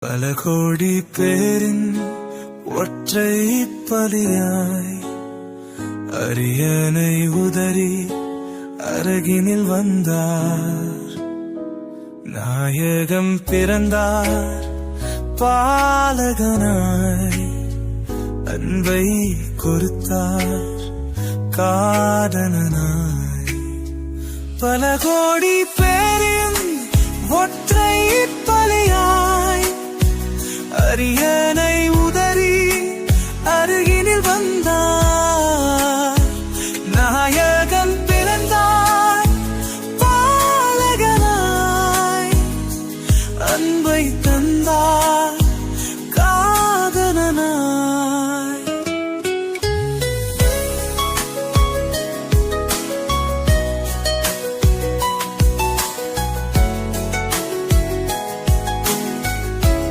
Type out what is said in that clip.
பல கோடி பேரின் ஒற்றை பலியாய் அரியணை உதறி அருகினில் வந்தார். நாயகம் பிறந்தார் பாலகனாய், அன்பை கொடுத்தார் காதலனாய். பல கோடி பேரின் ஒற்றை